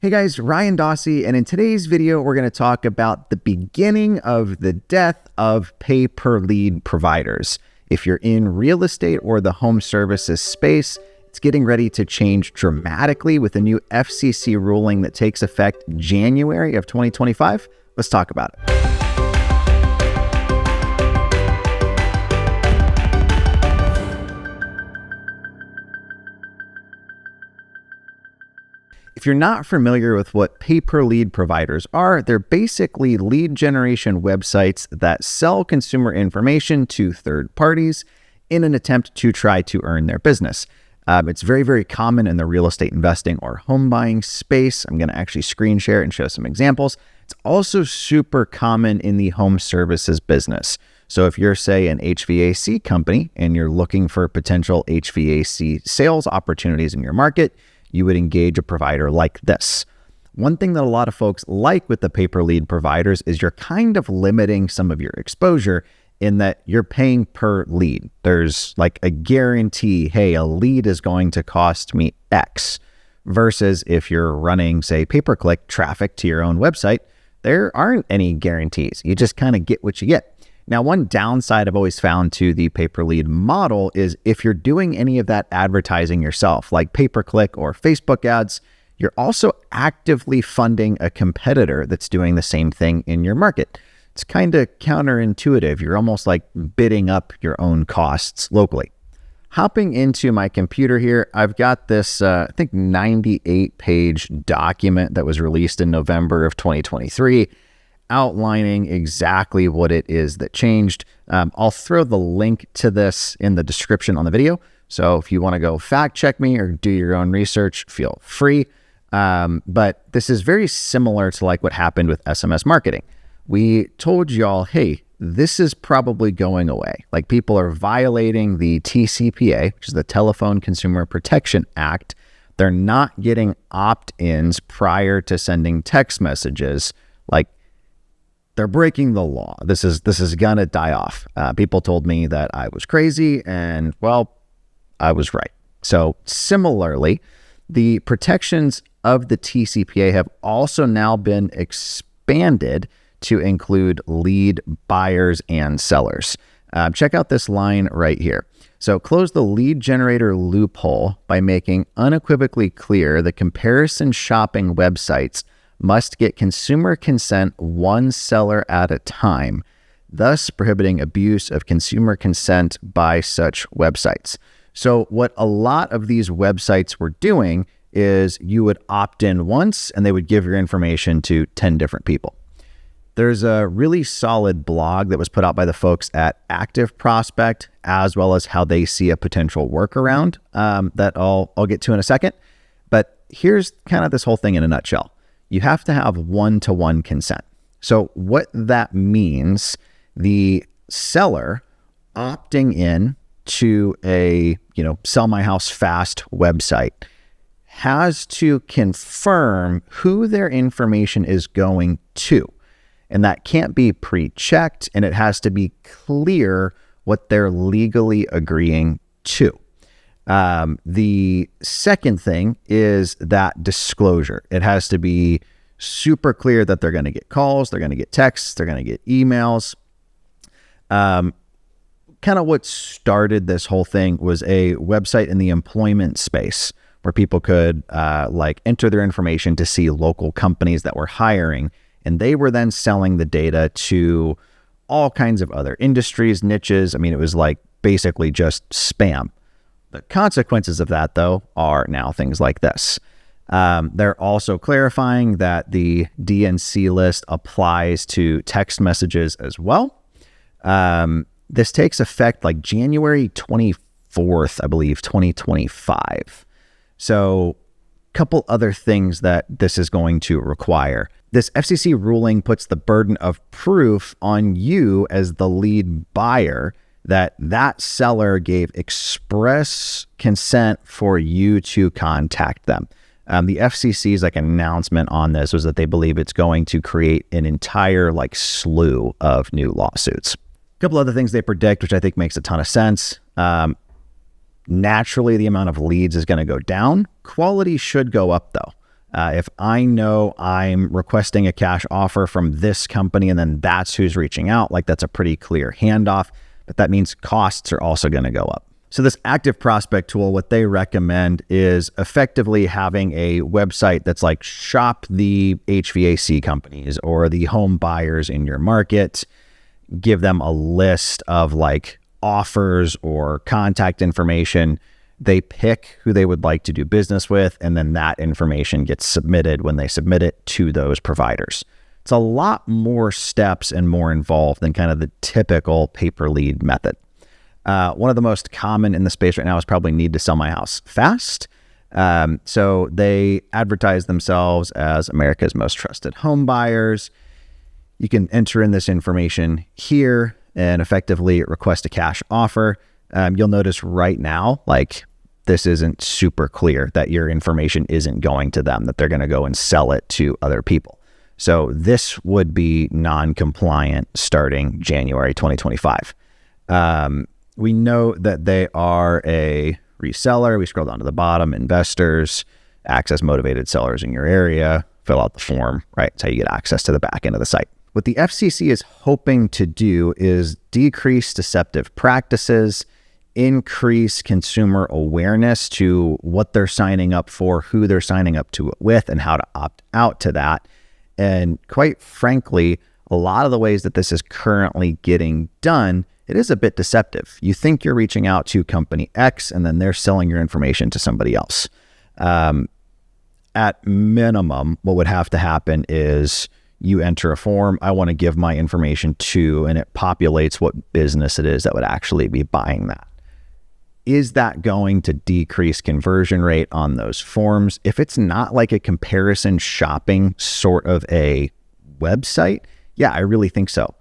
Hey guys, Ryan Dossey, and in today's video, we're going to talk about the beginning of the death of pay-per-lead providers. If you're in real estate or the home services space, it's getting ready to change dramatically with a new FCC ruling that takes effect January of 2025. Let's talk about it. If you're not familiar with what pay-per-lead providers are, they're basically lead generation websites that sell consumer information to third parties in an attempt to try to earn their business. It's very, very common in the real estate investing or home buying space. I'm going to actually screen share and show some examples. It's also super common in the home services business. So if you're, say, an HVAC company and you're looking for potential HVAC sales opportunities in your market, you would engage a provider like this. One thing that a lot of folks like with the pay-per-lead providers is you're kind of limiting some of your exposure in that you're paying per lead. There's like a guarantee, hey, a lead is going to cost me X, versus if you're running, say, pay-per-click traffic to your own website, there aren't any guarantees. You just kind of get what you get. Now, one downside I've always found to the pay-per-lead model is if you're doing any of that advertising yourself, like pay-per-click or Facebook ads, you're also actively funding a competitor that's doing the same thing in your market. It's kind of counterintuitive. You're almost like bidding up your own costs locally. Hopping into my computer here, I've got this, I think, 98-page document that was released in November of 2023. Outlining exactly what it is that changed. I'll throw the link to this in the description on the video. So if you want to go fact check me or do your own research, feel free. But this is very similar to like what happened with SMS marketing. We told y'all, hey, this is probably going away. Like, people are violating the TCPA, which is the Telephone Consumer Protection Act. They're not getting opt-ins prior to sending text messages. Like, they're breaking the law. This is gonna die off. People told me that I was crazy, and well, I was right. So similarly, the protections of the TCPA have also now been expanded to include lead buyers and sellers. Check out this line right here. So close the lead generator loophole by making unequivocally clear the comparison shopping websites must get consumer consent one seller at a time, thus prohibiting abuse of consumer consent by such websites. So what a lot of these websites were doing is you would opt in once and they would give your information to 10 different people. There's a really solid blog that was put out by the folks at Active Prospect, as well as how they see a potential workaround that I'll get to in a second. But here's kind of this whole thing in a nutshell. You have to have one-to-one consent. So what that means, the seller opting in to a, sell my house fast website has to confirm who their information is going to. And that can't be pre-checked, and it has to be clear what they're legally agreeing to. The second thing is that disclosure. It has to be super clear that they're going to get calls, they're going to get texts, they're going to get emails. Kind of what started this whole thing was a website in the employment space where people could enter their information to see local companies that were hiring, and they were then selling the data to all kinds of other industries, niches. I mean, it was like basically just spam. The consequences of that, though, are now things like this. They're also clarifying that the DNC list applies to text messages as well. This takes effect like January 24th, I believe, 2025. So a couple other things that this is going to require. This FCC ruling puts the burden of proof on you as the lead buyer that seller gave express consent for you to contact them. The FCC's announcement on this was that they believe it's going to create an entire slew of new lawsuits. A couple other things they predict, which I think makes a ton of sense. Naturally, the amount of leads is going to go down. Quality should go up, though. If I know I'm requesting a cash offer from this company and then that's who's reaching out, like that's a pretty clear handoff, but that means costs are also going to go up. So this active prospect tool, what they recommend is effectively having a website that's like shop the HVAC companies or the home buyers in your market, give them a list of like offers or contact information. They pick who they would like to do business with, and then that information gets submitted when they submit it to those providers. It's a lot more steps and more involved than kind of the typical pay-per-lead method. One of the most common in the space right now is probably need to sell my house fast. So they advertise themselves as America's most trusted home buyers. You can enter in this information here and effectively request a cash offer. You'll notice right now, like this isn't super clear that your information isn't going to them, that they're going to go and sell it to other people. So this would be non-compliant starting January 2025. We know that they are a reseller. We scroll down to the bottom, investors, access motivated sellers in your area, fill out the form, right? That's how you get access to the back end of the site. What the FCC is hoping to do is decrease deceptive practices, increase consumer awareness to what they're signing up for, who they're signing up to it with, and how to opt out to that. And quite frankly, a lot of the ways that this is currently getting done, it is a bit deceptive. You think you're reaching out to company X and then they're selling your information to somebody else. At minimum, what would have to happen is you enter a form, I want to give my information to, and it populates what business it is that would actually be buying that. Is that going to decrease conversion rate on those forms? If it's not like a comparison shopping sort of a website, yeah, I really think so.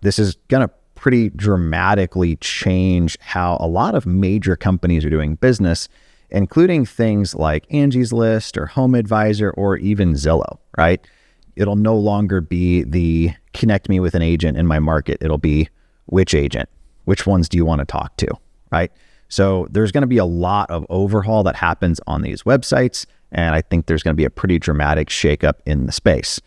This is going to pretty dramatically change how a lot of major companies are doing business, including things like Angie's List or Home Advisor or even Zillow, right? It'll no longer be the connect me with an agent in my market. It'll be which agent, which ones do you want to talk to, right? So there's going to be a lot of overhaul that happens on these websites. And I think there's going to be a pretty dramatic shakeup in the space.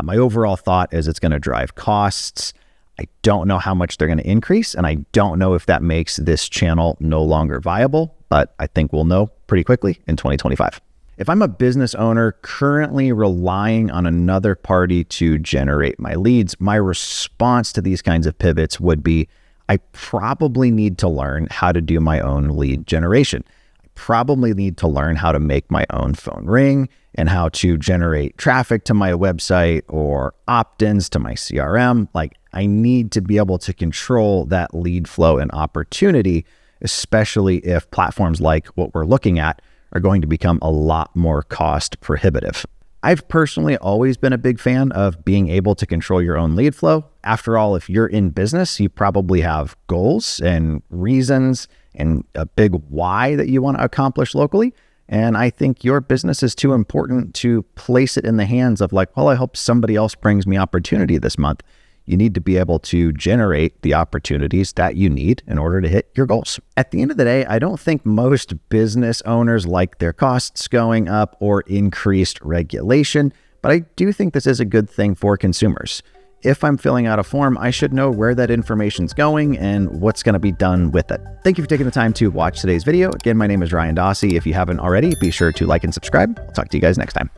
My overall thought is it's going to drive costs. I don't know how much they're going to increase, and I don't know if that makes this channel no longer viable, but I think we'll know pretty quickly in 2025. If I'm a business owner currently relying on another party to generate my leads, my response to these kinds of pivots would be, I probably need to learn how to do my own lead generation. I probably need to learn how to make my own phone ring and how to generate traffic to my website or opt-ins to my CRM. Like, I need to be able to control that lead flow and opportunity, especially if platforms like what we're looking at are going to become a lot more cost prohibitive. I've personally always been a big fan of being able to control your own lead flow. After all, if you're in business, you probably have goals and reasons and a big why that you want to accomplish locally. And I think your business is too important to place it in the hands of like, well, I hope somebody else brings me opportunity this month. You need to be able to generate the opportunities that you need in order to hit your goals. At the end of the day, I don't think most business owners like their costs going up or increased regulation, but I do think this is a good thing for consumers. If I'm filling out a form, I should know where that information's going and what's going to be done with it. Thank you for taking the time to watch today's video. Again, my name is Ryan Dossey. If you haven't already, be sure to like and subscribe. I'll talk to you guys next time.